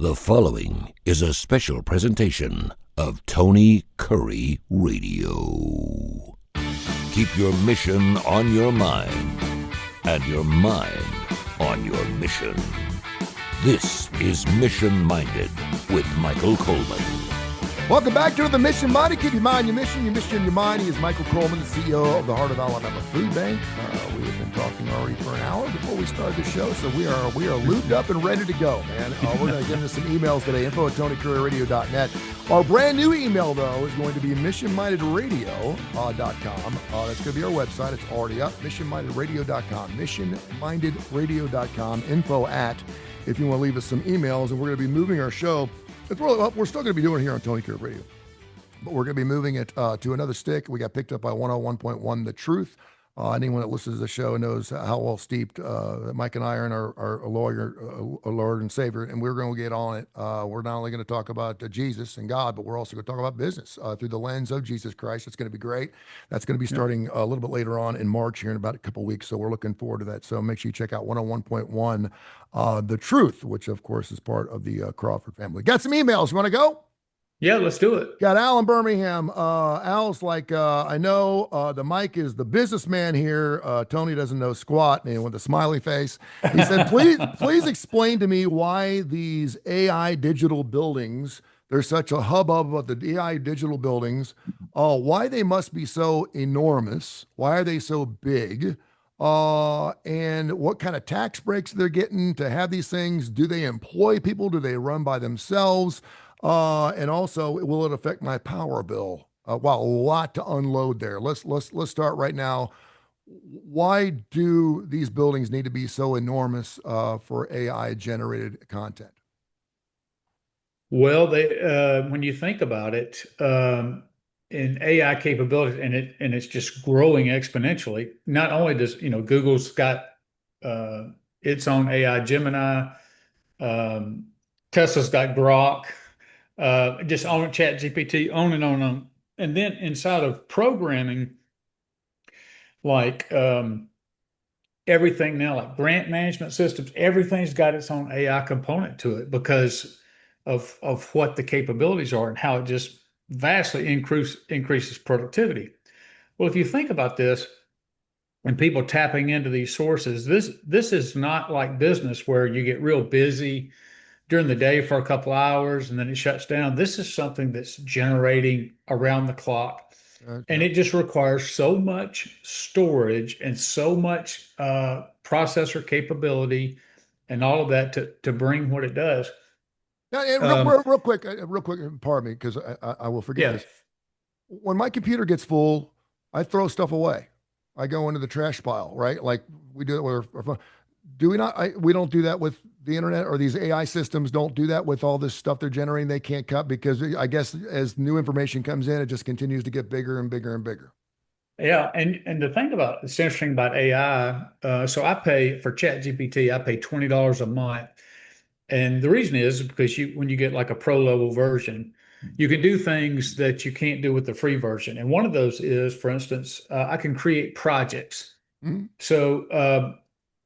The following is a special presentation of Tony Curry Radio. Keep your mission on your mind and your mind on your mission. This is Mission Minded with Michael Coleman. Welcome back to the Mission Minded. Keep your mind, your mission in your mind. He is Michael Coleman, the CEO of the Heart of Alabama Food Bank. We have been talking already for an hour before we started the show, so we are lubed up and ready to go, man. We're going to get into some emails today, info@TonyCurryRadio.net. Our brand new email, though, is going to be missionmindedradio.com. That's going to be our website. It's already up, missionmindedradio.com, missionmindedradio.com, if you want to leave us some emails, and we're going to be moving our show. We're still going to be doing it here on Tony Curry Radio, but we're going to be moving it to another stick. We got picked up by 101.1 The Truth. Anyone that listens to the show knows how well steeped Mike and I are in our Lord and Savior, and we're going to get on it. We're not only going to talk about Jesus and God, but we're also going to talk about business through the lens of Jesus Christ. It's going to be great. That's going to be starting a little bit later on in March here in about a couple of weeks, so we're looking forward to that. So make sure you check out 101.1 The Truth, which, of course, is part of the Crawford family. Got some emails. You want to go? Yeah, let's do it. Got Al in Birmingham. Al's like, I know the Mike is the businessman here. Tony doesn't know squat, and with a smiley face. He said, please explain to me why these AI digital buildings, there's such a hubbub about the AI digital buildings, why they must be so enormous, why are they so big, and what kind of tax breaks they're getting to have these things. Do they employ people? Do they run by themselves? And also, will it affect my power bill? Wow, a lot to unload there. Let's start right now. Why do these buildings need to be so enormous for AI generated content? Well, when you think about it, in AI capabilities, and it's just growing exponentially. Not only does Google's got its own AI Gemini, Tesla's got Grok. Just on ChatGPT, on and on and on. And then inside of programming, like everything now, like grant management systems, everything's got its own AI component to it because of what the capabilities are and how it just vastly increases productivity. Well, if you think about this and people tapping into these sources, this is not like business where you get real busy during the day for a couple hours and then it shuts down. This is something that's generating around the clock. Okay. And it just requires so much storage and so much processor capability and all of that to bring what it does. Now, real quick, pardon me, because I will forget this. When my computer gets full, I throw stuff away. I go into the trash pile, right? Like we do it with our phone. Do we not? We don't do that with the internet, or these AI systems don't do that with all this stuff they're generating. They can't cut because I guess as new information comes in, it just continues to get bigger and bigger and bigger. Yeah, and the thing about it's interesting about AI. So I pay for ChatGPT. I pay $20 a month, and the reason is because when you get like a pro level version, you can do things that you can't do with the free version. And one of those is, for instance, I can create projects. Mm-hmm.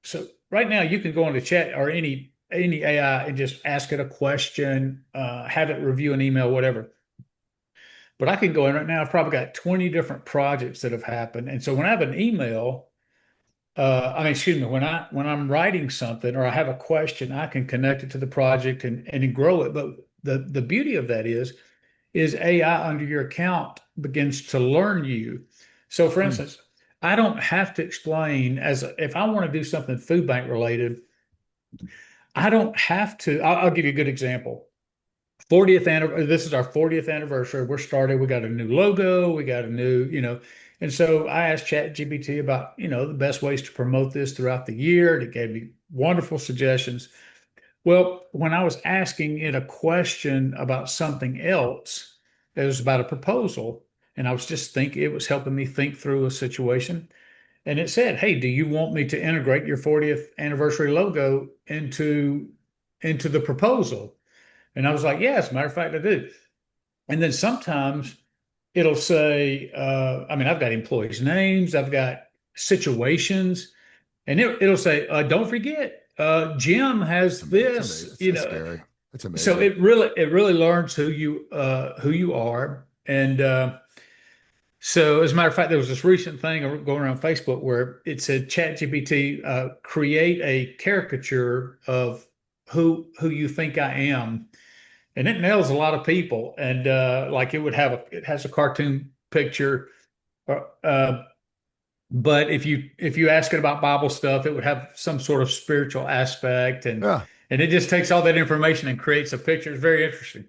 So right now, you can go into chat or any AI and just ask it a question, have it review an email, whatever. But I can go in right now. I've probably got 20 different projects that have happened. And so when I have an email, when I'm writing something or I have a question, I can connect it to the project and grow it. But the beauty of that is AI under your account begins to learn you. So for instance, I don't have to explain if I want to do something food bank related, I don't have to. I'll give you a good example. 40th anniversary. This is our 40th anniversary. We're started. We got a new logo. We got a new, and so I asked ChatGPT about, the best ways to promote this throughout the year. It gave me wonderful suggestions. Well, when I was asking it a question about something else, it was about a proposal. And I was just thinking, it was helping me think through a situation. And it said, hey, do you want me to integrate your 40th anniversary logo into the proposal? And I was like, yeah, as a matter of fact, I do. And then sometimes it'll say, I've got employees' names, I've got situations, and it'll say, don't forget, Jim has this, Scary. That's So amazing. it really learns who you are. And so as a matter of fact, there was this recent thing going around Facebook where it said ChatGPT create a caricature of who you think I am. And it nails a lot of people. And like it has a cartoon picture. Uh, but if you ask it about Bible stuff, it would have some sort of spiritual aspect, Yeah. and it just takes all that information and creates a picture. It's very interesting.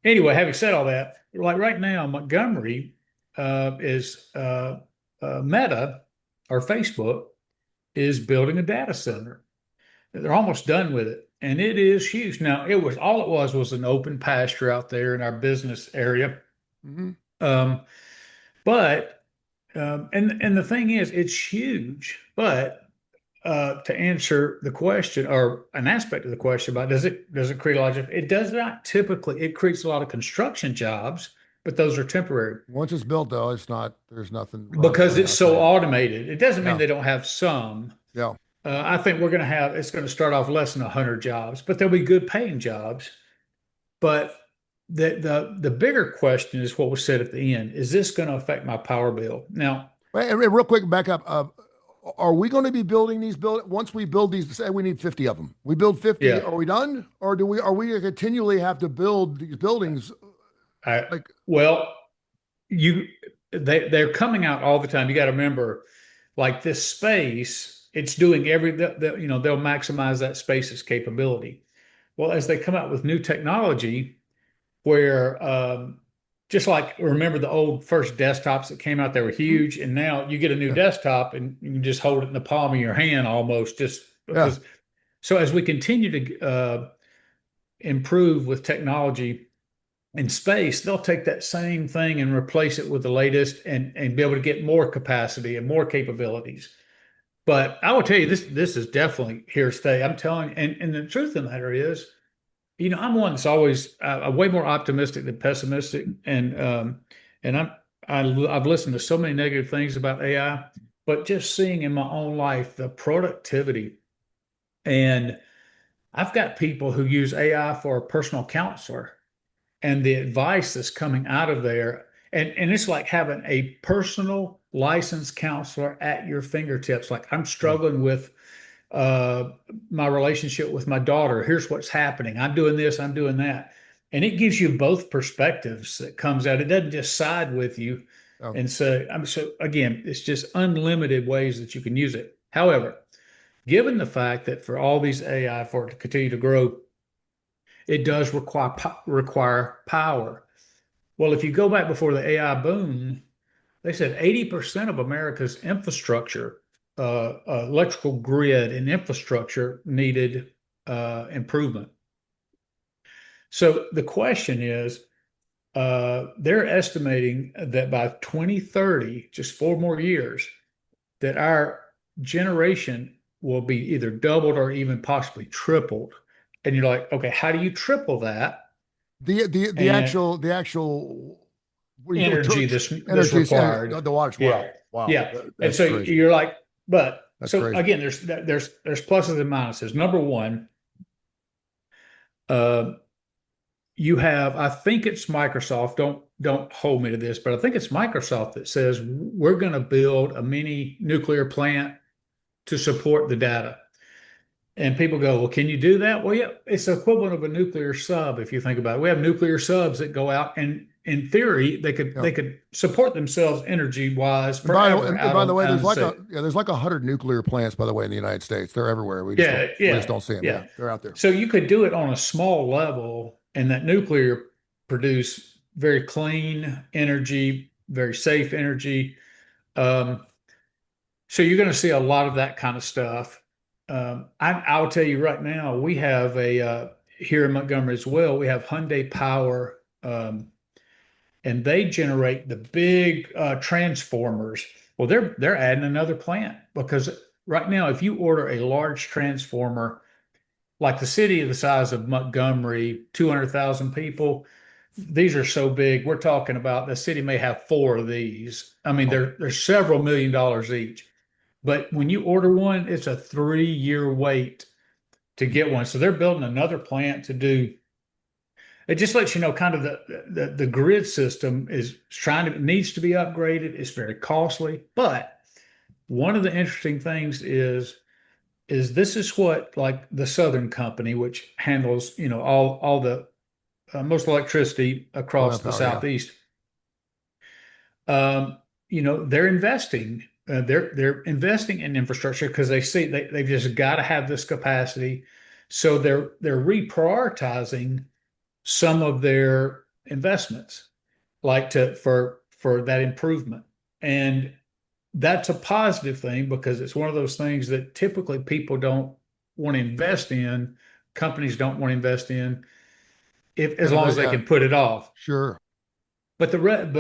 Anyway, having said all that, like right now, Montgomery is Meta or Facebook is building a data center. They're almost done with it, and it is huge. Now, it was an open pasture out there in our business area. Hmm. Um, but and the thing is, it's huge. But to answer the question or an aspect of the question about does it create a lot of it does not typically. It creates a lot of construction jobs, but those are temporary Once it's built, though, it's not. There's nothing running because right it's now so today. automated. It doesn't mean Yeah. they don't have some. Yeah. I think we're going to have it's going to start off less than 100 jobs, but there'll be good paying jobs. But the bigger question is what was said at the end. Is this going to affect my power bill? Now, Wait, and real quick, back up. Are we going to be building these once we build these? Say we need 50 of them. We build 50. yeah, Are we done, or do we? Are we gonna continually have to build these buildings? I Like, well, you they're coming out all the time. You got to remember, like this space, it's doing you know they'll maximize that space's capability. Well, as they come out with new technology, where just like remember the old first desktops that came out, they were hmm, huge, and now you get a new yeah, desktop and you can just hold it in the palm of your hand almost, just yeah, because. So as we continue to improve with technology in space, they'll take that same thing and replace it with the latest and be able to get more capacity and more capabilities. But I will tell you, this is definitely here to stay. I'm telling you, and the truth of the matter is, you know, I'm one that's always way more optimistic than pessimistic, and I've listened to so many negative things about AI, but just seeing in my own life the productivity, and I've got people who use AI for a personal counselor and the advice that's coming out of there. And it's like having a personal licensed counselor at your fingertips. Like I'm yeah. struggling with uh, my relationship with my daughter. Here's what's happening. I'm doing this, I'm doing that. And it gives you both perspectives that comes out. It doesn't just side with you. Yeah. And so, so again, it's just unlimited ways that you can use it. However, given the fact that for all these AI for it to continue to grow, it does require power. Well, if you go back before the AI boom, they said 80% of America's infrastructure, electrical grid and infrastructure needed improvement. So the question is, they're estimating that by 2030, just 4 more years, that our generation will be either doubled or even possibly tripled. And you're like, okay, how do you triple that? And The actual what do you do with energy that's energy? required. The wattage. Yeah, Wow, wow, yeah. And that's so crazy. you're like, but That's so crazy. again, there's pluses and minuses. Number one, uh, you have I think it's Microsoft. Don't hold me to this, but I think it's Microsoft that says we're going to build a mini nuclear plant to support the data. And people go, well, can you do that? Well, yeah, it's the equivalent of a nuclear sub if you think about it. We have nuclear subs that go out, and in theory, Yeah. they could support themselves energy wise forever And by the way, out in there's the like sea. there's like 100 nuclear plants, by the way, in the United States. They're everywhere. Yeah, We just yeah, don't see them. Yeah, yeah. they're out there. So you could do it on a small level, and that nuclear produce very clean energy, very safe energy. Um, so you're going to see a lot of that kind of stuff. I'll tell you right now, we have a here in Montgomery as well. We have Hyundai Power, and they generate the big transformers. Well, they're adding another plant because right now, if you order a large transformer, like the city of the size of Montgomery, 200,000 people, these are so big. We're talking about the city may have four of these. I mean, Oh, they're several $1 million each. But when you order one, it's a 3 year wait to get one. So they're building another plant to do. it just lets you know kind of the grid system is needs to be upgraded. It's very costly, but one of the interesting things is this is what like the Southern Company, which handles all the most electricity All across that the power, yeah. Southeast. They're investing. They're investing in infrastructure because they see they've just got to have this capacity. So they're reprioritizing some of their investments, like for that improvement. And that's a positive thing because it's one of those things that typically people don't want to invest in, companies don't want to invest in, if as And long as they yeah, can put it off. sure. But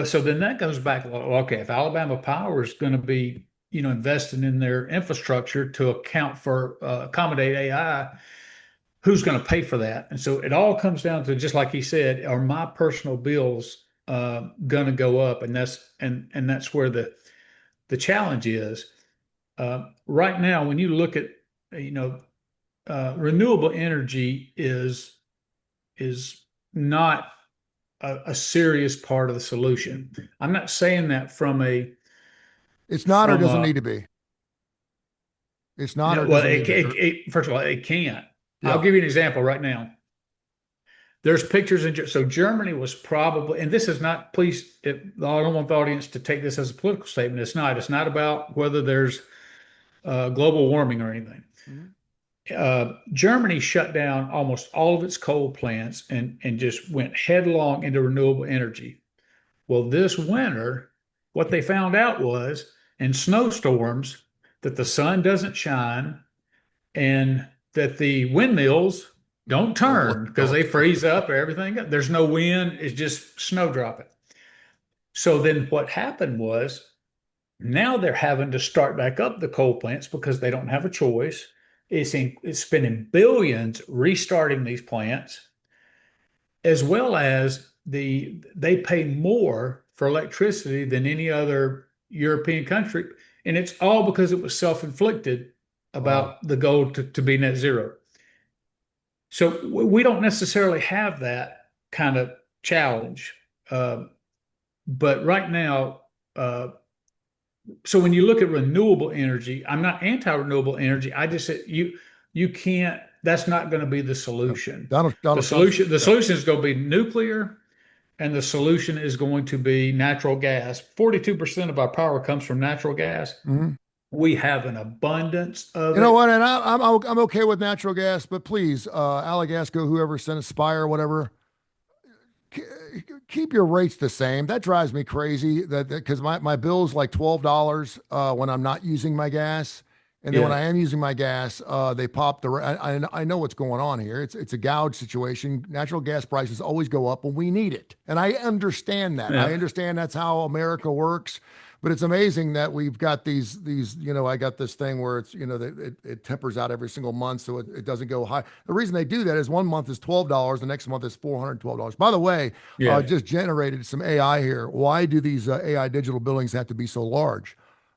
so then that goes back, well, okay, if Alabama Power is going to be, investing in their infrastructure to account for accommodate AI, who's going to pay for that? And so it all comes down to just like he said, are my personal bills going to go up? And that's where the challenge is. Right now, when you look at, you know, renewable energy is not a serious part of the solution. I'm not saying that It's not or from doesn't need to be. It's not or well, doesn't need to be. first of all, it can't. I'll Yeah. give you an example right now. There's pictures so Germany was probably, and this is not, please, I don't want the audience to take this as a political statement. It's not. It's not about whether there's global warming or anything. Mhm. Germany shut down almost all of its coal plants and just went headlong into renewable energy. Well, this winter, what they found out was in snowstorms that the sun doesn't shine and that the windmills don't turn because Don't. they freeze up or everything. There's no wind, it's just snow dropping. So then what happened was now they're having to start back up the coal plants because they don't have a choice. It's spending billions restarting these plants, as well as they pay more for electricity than any other European country. And it's all because it was self-inflicted Wow. about the goal to be net zero. So we don't necessarily have that kind of challenge. Uh, but right now, uh, so when you look at renewable energy, I'm not anti-renewable energy. I just said you can't. That's not going to be the Yeah. solution. The Donald Trump's, solution the yeah. solution is going to be nuclear, and the solution is going to be natural gas. 42% of our power comes from natural gas. Mhm. We have an abundance of You know it. what? And I'm okay with natural gas, but please, Alagasco, whoever sent Aspire, whatever, keep your rates the same. That drives me crazy. That because my bill's like $12 when I'm not using my gas, and then when Yeah, I am using my gas, they pop the. I know what's going on here. It's a gouge situation. Natural gas prices always go up when we need it, and I understand that. I yeah, understand that's how America works. But it's amazing that we've got these, I got this thing where it's, it tempers out every single month so it doesn't go high. The reason they do that is one month is $12, the next month is $412. By the way, yeah. just generated some AI here. Why do these AI digital buildings have to be so large?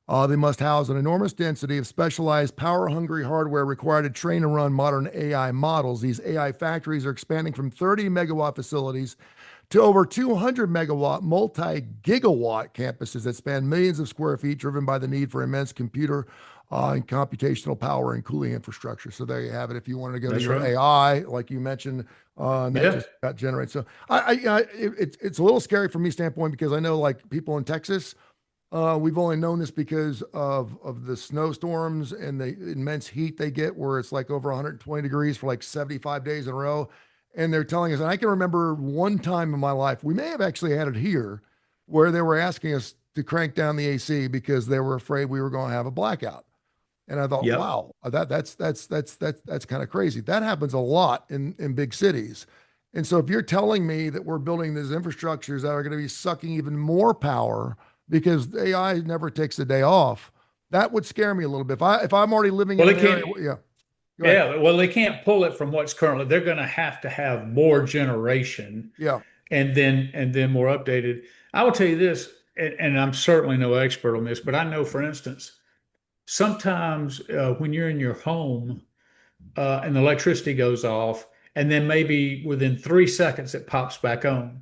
They must house an enormous density of specialized power-hungry hardware required to train and run modern AI models. These AI factories are expanding from 30 megawatt facilities to over 200 megawatt, multi gigawatt campuses that span millions of square feet, driven by the need for immense computer and computational power and cooling infrastructure. So there you have it. If you wanted to go to That's your right. AI, like you mentioned, and that Yeah, just got generated. So it's a little scary from me standpoint because I know like people in Texas, we've only known this because of the snowstorms and the immense heat they get, where it's like over 120 degrees for like 75 days in a row. And they're telling us, and I can remember one time in my life, we may have actually had it here, where they were asking us to crank down the AC because they were afraid we were going to have a blackout. And I thought, yep. wow, that's kind of crazy. That happens a lot in big cities. And so if you're telling me that we're building these infrastructures that are going to be sucking even more power because AI never takes a day off, that would scare me a little bit. If I'm already living Well, in they an area, can't. yeah, go ahead. Yeah, well, they can't pull it from what's currently. They're going to have more generation Yeah, and then more updated. I will tell you this, and I'm certainly no expert on this, but I know, for instance, sometimes when you're in your home and the electricity goes off, and then maybe within 3 seconds it pops back on.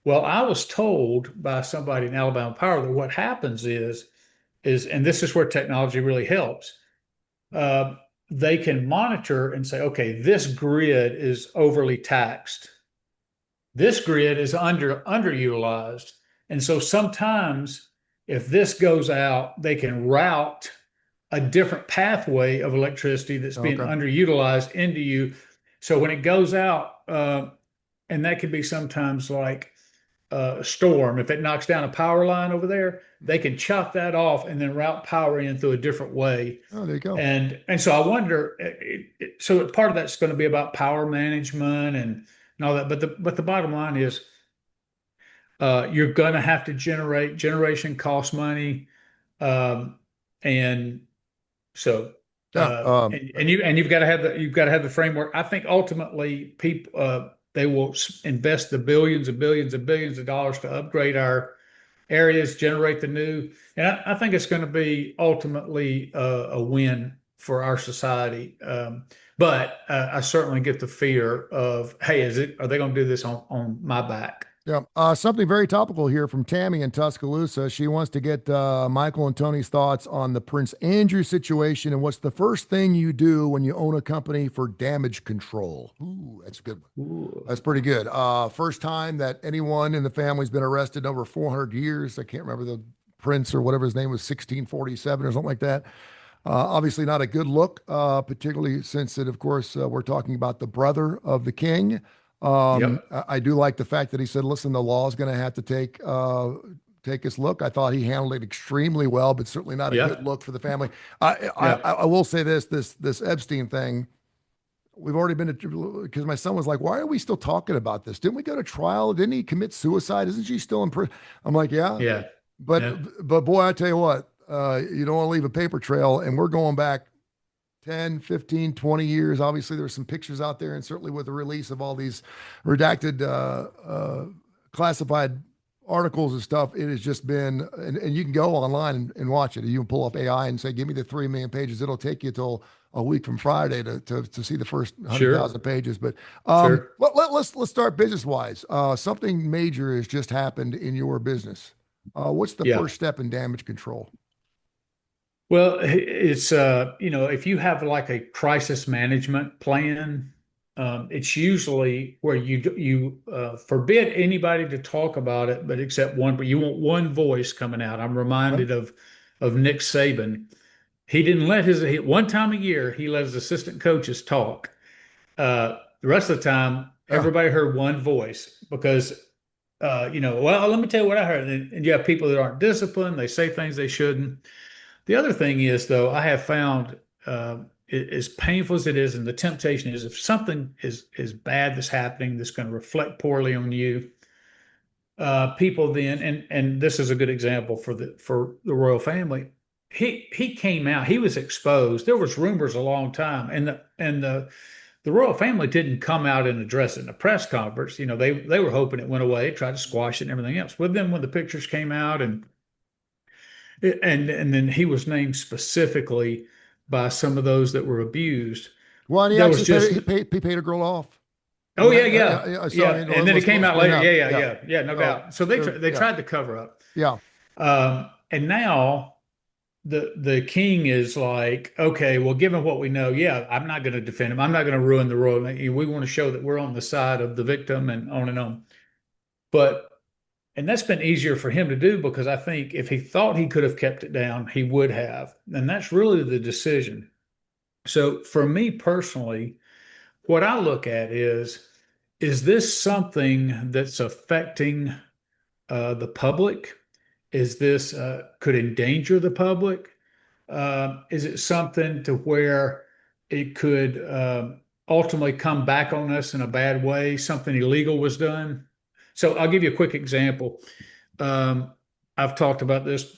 Well, I was told by somebody in Alabama Power that what happens is, and this is where technology really helps. Uh, they can monitor and say, okay, this grid is overly taxed. This grid is underutilized. And so sometimes if this goes out, they can route a different pathway of electricity that's being Okay. underutilized into you. So when it goes out, and that could be sometimes like a storm, if it knocks down a power line over there, they can chop that off and then route power in through a different way. Oh, there you go. And so I wonder, so part of that's going to be about power management and all that. But the bottom line is, you're going to have to generation costs money, um, and so Yeah. and you've got to have the framework. I think ultimately people they will invest the billions and billions and billions of dollars to upgrade our areas, generate the new, and I think it's going to be ultimately a win for our society. But I certainly get the fear of, hey, are they going to do this on my back? Yeah. Something very topical here from Tammy in Tuscaloosa. She wants to get Michael and Tony's thoughts on the Prince Andrew situation and what's the first thing you do when you own a company for damage control. Ooh, that's a good one. Ooh. That's pretty good. First time that anyone in the family's been arrested in over 400 years. I can't remember the prince or whatever his name was, 1647 or something like that. Obviously not a good look, particularly since it, of course, we're talking about the brother of the king. Yep. I do like the fact that he said, listen, the law is going to have to take his look. I thought he handled it extremely well, but certainly not a Yeah. good look for the family. I will say this Epstein thing, we've already been, because my son was like, why are we still talking about this? Didn't we go to trial? Didn't he commit suicide? Isn't she still in prison? I'm like, yeah. Yeah. But Yeah. but boy, I tell you what, you don't want to leave a paper trail, and we're going back 10, 15, 20 years. Obviously, there's some pictures out there, and certainly with the release of all these redacted, classified articles and stuff, it has just been, and you can go online and watch it. You can pull up AI and say, give me the 3 million pages. It'll take you till a week from Friday to see the first Sure. 100,000 pages. But Sure. let's start business wise. Something major has just happened in your business. What's the Yeah. first step in damage control? Well, it's if you have like a crisis management plan, it's usually where you forbid anybody to talk about it, but except one. But you want one voice coming out. I'm reminded of Nick Saban. He didn't let one time a year he let his assistant coaches talk. The rest of the time, Yeah. everybody heard one voice because well, let me tell you what I heard. And you have people that aren't disciplined. They say things they shouldn't. The other thing is, though, I have found, as painful as it is, and the temptation is, if something is bad that's happening that's going to reflect poorly on you, people then, and this is a good example for the royal family. He came out, he was exposed. There was rumors a long time, and the royal family didn't come out and address it in a press conference. They were hoping it went away, tried to squash it and everything else. But then when the pictures came out and then he was named specifically by some of those that were abused. Well, and he There actually was just, he paid a girl off. oh yeah, Yeah, yeah, so, yeah. I mean, And then it came out later. yeah. Yeah, no So, doubt. So they yeah. tried to cover up. Yeah. And now the king is like, okay, well, given what we know, yeah, I'm not going to defend him. I'm not going to ruin the royal. We want to show that we're on the side of the victim and on and on. And that's been easier for him to do because I think if he thought he could have kept it down, he would have. And that's really the decision. So for me personally, what I look at is this something that's affecting the public? Is this could endanger the public? Is it something to where it could ultimately come back on us in a bad way? Something illegal was done? So I'll give you a quick example. I've talked about this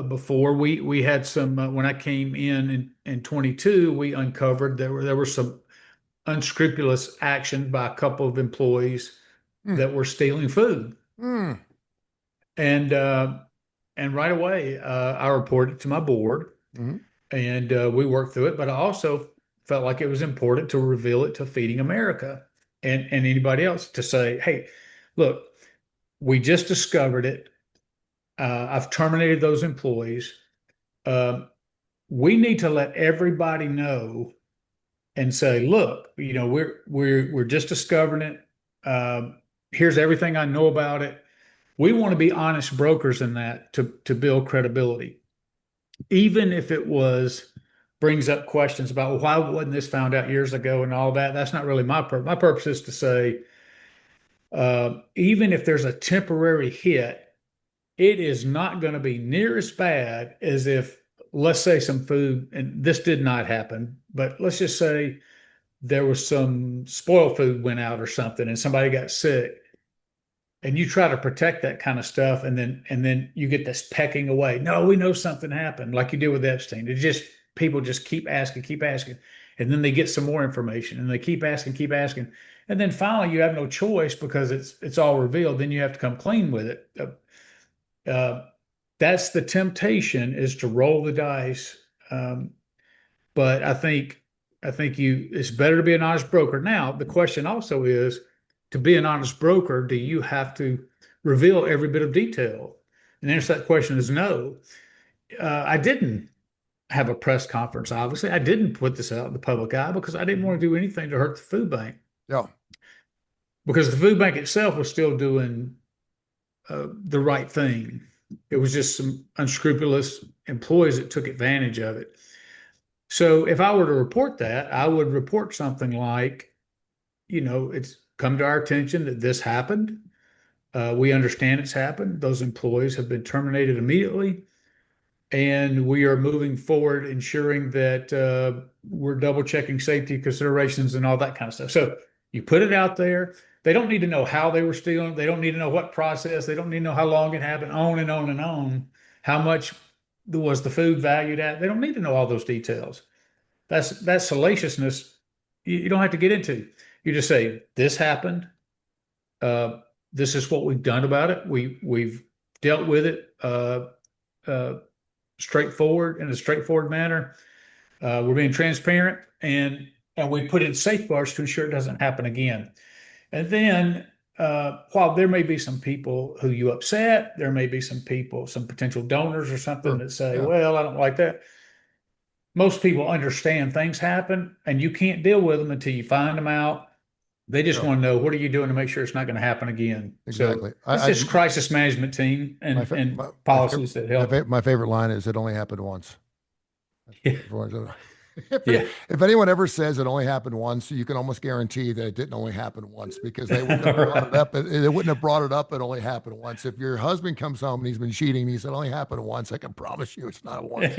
before. We had some when I came in 22, we uncovered there were some unscrupulous action by a couple of employees that were stealing food. Mm. And right away, I reported to my board, Mhm. and we worked through it. But I also felt like it was important to reveal it to Feeding America. and anybody else to say, hey, look, we just discovered it. I've terminated those employees. Um, we need to let everybody know and say, look, we're just discovering it. Here's everything I know about it. We want to be honest brokers in that to build credibility, even if it brings up questions about, well, why wasn't this found out years ago and all that. That's not really my purpose. My purpose is to say, even if there's a temporary hit, it is not going to be near as bad as if, let's say, some food, and this did not happen, but let's just say there was some spoiled food went out or something and somebody got sick, and you try to protect that kind of stuff, and then you get this pecking away. No, we know something happened, like you did with Epstein. It just People just keep asking, and then they get some more information, and they keep asking, and then finally you have no choice because it's all revealed. Then you have to come clean with it. That's the temptation, is to roll the dice. But I think it's better to be an honest broker. Now, the question also is, to be an honest broker, do you have to reveal every bit of detail? And the answer to that question is no. I didn't have a press conference, obviously. I didn't put this out in the public eye because I didn't want to do anything to hurt the food bank. Yeah. Because the food bank itself was still doing the right thing. It was just some unscrupulous employees that took advantage of it. So if I were to report that, I would report something like, it's come to our attention that this happened. We understand it's happened. Those employees have been terminated immediately. And we are moving forward, ensuring that we're double checking safety considerations and all that kind of stuff. So you put it out there. They don't need to know how they were stealing. They don't need to know what process. They don't need to know how long it happened, on and on and on. How much was the food valued at? They don't need to know all those details. That's salaciousness. You don't have to get into. You just say, this happened. This is what we've done about it. We've dealt with it straightforward, in a straightforward manner. We're being transparent, and we put in safeguards to ensure it doesn't happen again. And then, while there may be some people who you upset, there may be some people, some potential donors or something that say, well, I don't like that. Most people understand things happen, and you can't deal with them until you find them out. They just want to know, what are you doing to make sure it's not going to happen again? Exactly. So it's just crisis management team and policies that help. My favorite line is, it only happened once. Yeah. If anyone ever says it only happened once, you can almost guarantee that it didn't only happen once, because they wouldn't have brought it up. They wouldn't have brought it up. It only happened once. If your husband comes home and he's been cheating, and he said it only happened once, I can promise you it's not once.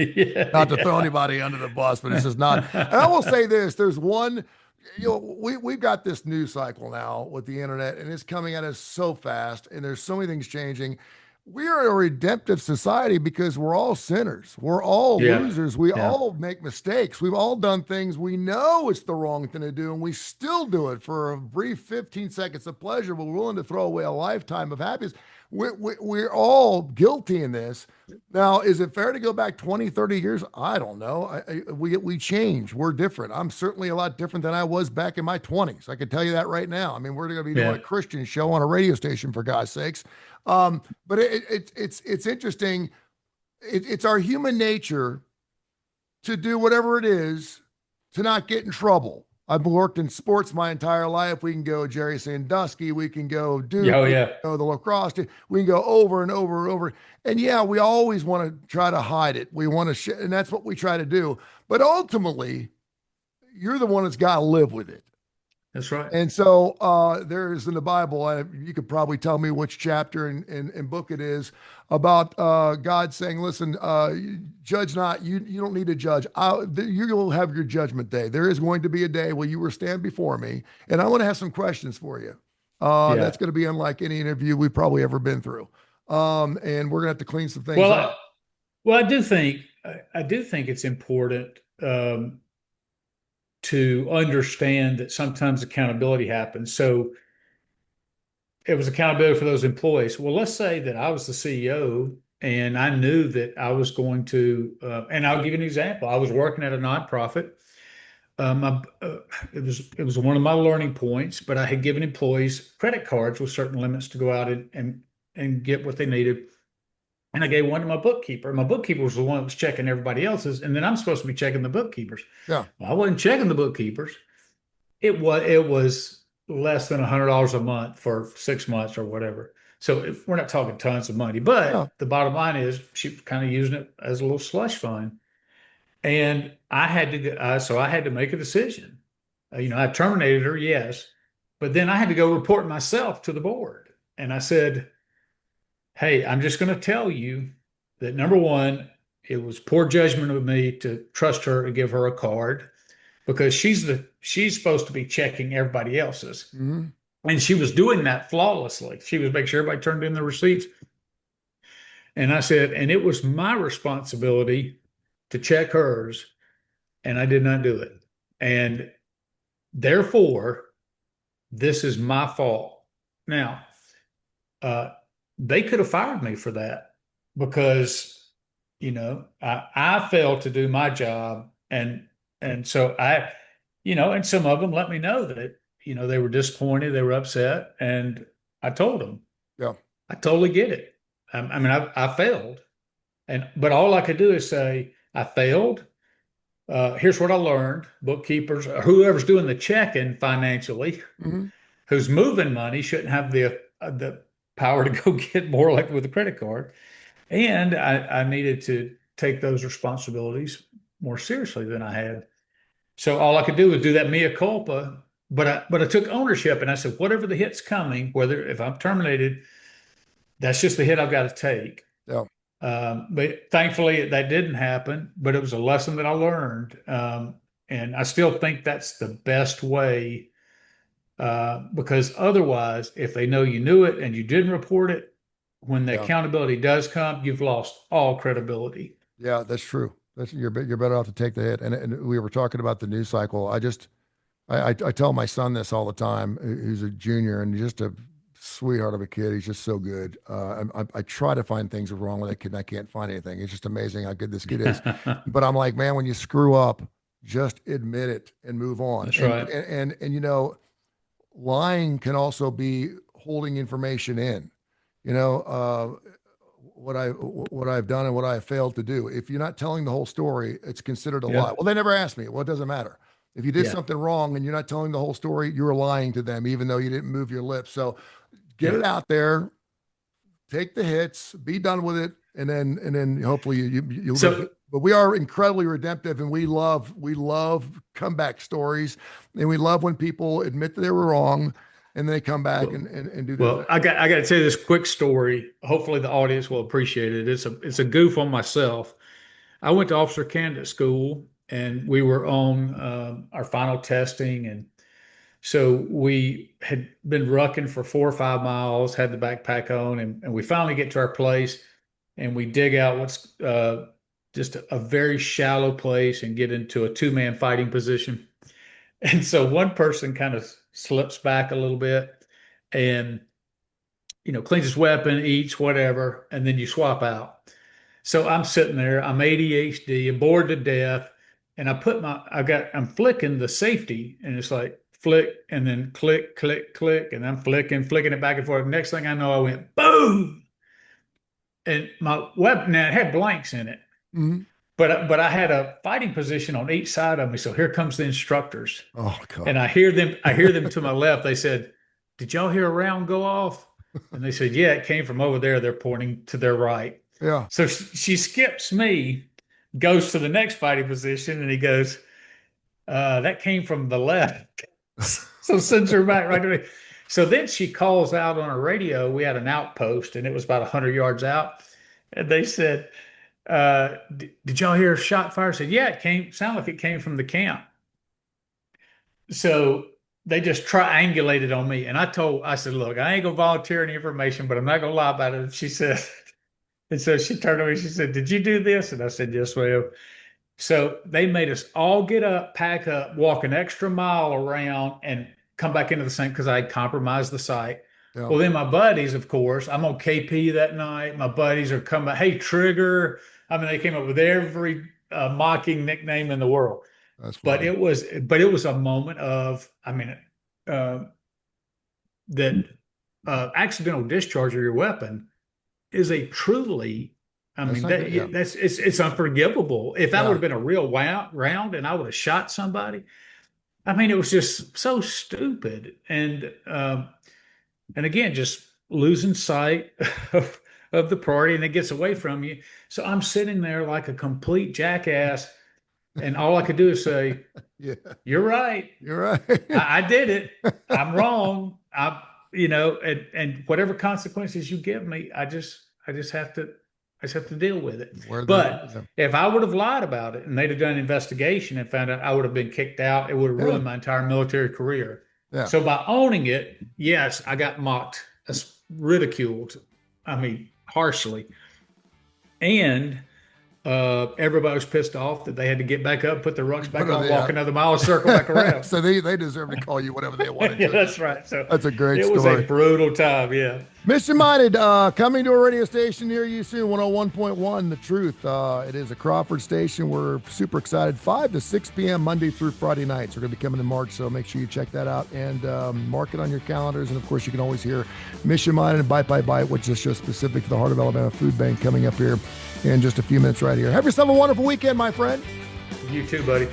Not to throw anybody under the bus, but it's just not. And I will say this: there's one. We've got this news cycle now with the internet, and it's coming at us so fast, and there's so many things changing. We are a redemptive society because we're all sinners. We're all losers. We all make mistakes. We've all done things we know it's the wrong thing to do, and we still do it for a brief 15 seconds of pleasure, but we're willing to throw away a lifetime of happiness. We're all guilty in this. Now, is it fair to go back 20, 30 years? I don't know. We change. We're different. I'm certainly a lot different than I was back in my 20s. I can tell you that right now. I mean, we're going to be doing a Christian show on a radio station, for God's sakes. But it's interesting. It's our human nature to do whatever it is to not get in trouble. I've worked in sports my entire life. We can go Jerry Sandusky. We can go Duke. We can go the lacrosse team. We can go over and over and over. And we always want to try to hide it. We want to, and that's what we try to do. But ultimately, you're the one that's got to live with it. That's right. And so there's in the Bible, you could probably tell me which chapter and book it is, about God saying, listen, judge not. You don't need to judge. You'll have your judgment day. There is going to be a day where you will stand before me, and I want to have some questions for you. That's going to be unlike any interview we've probably ever been through. And we're going to have to clean some things up. Well, I do think it's important to understand that sometimes accountability happens. So it was accountability for those employees. Well, let's say that I was the CEO and I knew that I was going to, and I'll give you an example. I was working at a nonprofit. it was one of my learning points, but I had given employees credit cards with certain limits to go out and get what they needed. And I gave one to my bookkeeper. My bookkeeper was the one that was checking everybody else's, and then I'm supposed to be checking the bookkeepers. Yeah. Well, I wasn't checking the bookkeepers. It was less than $100 a month for 6 months or whatever. So we're not talking tons of money, but Yeah. the bottom line is she was kind of using it as a little slush fund. And so I had to make a decision. I terminated her, yes, but then I had to go report myself to the board. And I said, hey, I'm just going to tell you that number one, it was poor judgment of me to trust her and give her a card because she's supposed to be checking everybody else's. Mm-hmm. And she was doing that flawlessly. She was making sure everybody turned in the receipts. And I said, and it was my responsibility to check hers, and I did not do it. And therefore, this is my fault. Now, they could have fired me for that because, I failed to do my job. And so and some of them let me know that, they were disappointed, they were upset. And I told them, Yeah. I totally get it. I mean, I failed. But all I could do is say, I failed. Here's what I learned. Bookkeepers, whoever's doing the checking financially, Mm-hmm. who's moving money, shouldn't have the power to go get more like with a credit card. And I needed to take those responsibilities more seriously than I had. So all I could do was do that mea culpa. But I took ownership and I said, whatever the hit's coming, whether if I'm terminated, that's just the hit I've got to take. Yeah. But thankfully that didn't happen, but it was a lesson that I learned. And I still think that's the best way, because otherwise, if they know you knew it and you didn't report it, when the accountability does come, you've lost all credibility. Yeah, that's true. You're better off to take the hit. And we were talking about the news cycle. I tell my son this all the time, who's a junior and just a sweetheart of a kid. He's just so good. I try to find things wrong with that kid, and I can't find anything. It's just amazing how good this kid is. But I'm like, man, when you screw up, just admit it and move on. That's right. And lying can also be holding information in. What I've done and what I have failed to do. If you're not telling the whole story, it's considered a lie. Well, they never asked me. Well, it doesn't matter. If you did something wrong and you're not telling the whole story, you're lying to them, even though you didn't move your lips. So get it out there, take the hits, be done with it, and then hopefully you'll. So, but we are incredibly redemptive, and we love comeback stories, and we love when people admit that they were wrong, and they come back and do that. Well, I got to tell you this quick story. Hopefully the audience will appreciate it. It's a goof on myself. I went to officer candidate school, and we were on our final testing, and so we had been rucking for 4 or 5 miles, had the backpack on, and we finally get to our place, and we dig out what's just a very shallow place and get into a 2-man fighting position. And so one person kind of slips back a little bit and, cleans his weapon, eats, whatever, and then you swap out. So I'm sitting there, I'm ADHD, I'm bored to death, and I'm flicking the safety, and it's like flick and then click, click, click, and I'm flicking it back and forth. Next thing I know, I went boom, and my weapon now it had blanks in it, but I had a fighting position on each side of me. So here comes the instructors. Oh God! And I hear them to my left. They said, "Did y'all hear a round go off?" And they said, "Yeah, it came from over there." They're pointing to their right. Yeah. So she skips me, goes to the next fighting position, and he goes, "That came from the left." So sends her back right to me. So then she calls out on her radio. We had an outpost, and it was about 100 yards out. And they said, did y'all hear a shot fire? I said, yeah, sounded like it came from the camp. So they just triangulated on me. And I said, look, I ain't gonna volunteer any information, but I'm not gonna lie about it. And she said, and so she turned to me, she said, did you do this? And I said, yes, ma'am. So they made us all get up, pack up, walk an extra mile around and come back into the same, because I had compromised the site. Yeah. Well, then my buddies, of course, I'm on KP that night. My buddies are coming, hey, Trigger. I mean, they came up with every mocking nickname in the world. That's But funny. it was a moment of, I mean, that accidental discharge of your weapon is a truly, I That's mean, not good. Yeah. it's unforgivable. If that would Yeah. have been a real round and I would have shot somebody, I mean, it was just so stupid. And again, just losing sight of the party, and it gets away from you. So I'm sitting there like a complete jackass, and all I could do is say, Yeah. "You're right. You're right. I did it. I'm wrong. And whatever consequences you give me, I just have to deal with it. Where But the if I would have lied about it and they'd have done an investigation and found out, I would have been kicked out. It would have yeah. ruined my entire military career. Yeah. So by owning it, yes, I got mocked, ridiculed. I mean, harshly, and everybody was pissed off that they had to get back up, put their rucks back on, walk another mile, circle back around. So they deserve to call you whatever they wanted Yeah, to. that's right. So That's a great it story. was a brutal time. Yeah. Mission Minded, coming to a radio station near you soon, 101.1 The Truth. It is a Crawford station. We're super excited. 5 to 6 p.m. Monday through Friday nights. We're going to be coming in March, so make sure you check that out and mark it on your calendars. And, of course, you can always hear Mission Minded and Bite by Bite, which is a show specific to the Heart of Alabama Food Bank, coming up here in just a few minutes right here. Have yourself a wonderful weekend, my friend. You too, buddy.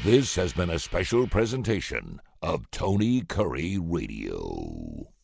This has been a special presentation of Tony Curry Radio.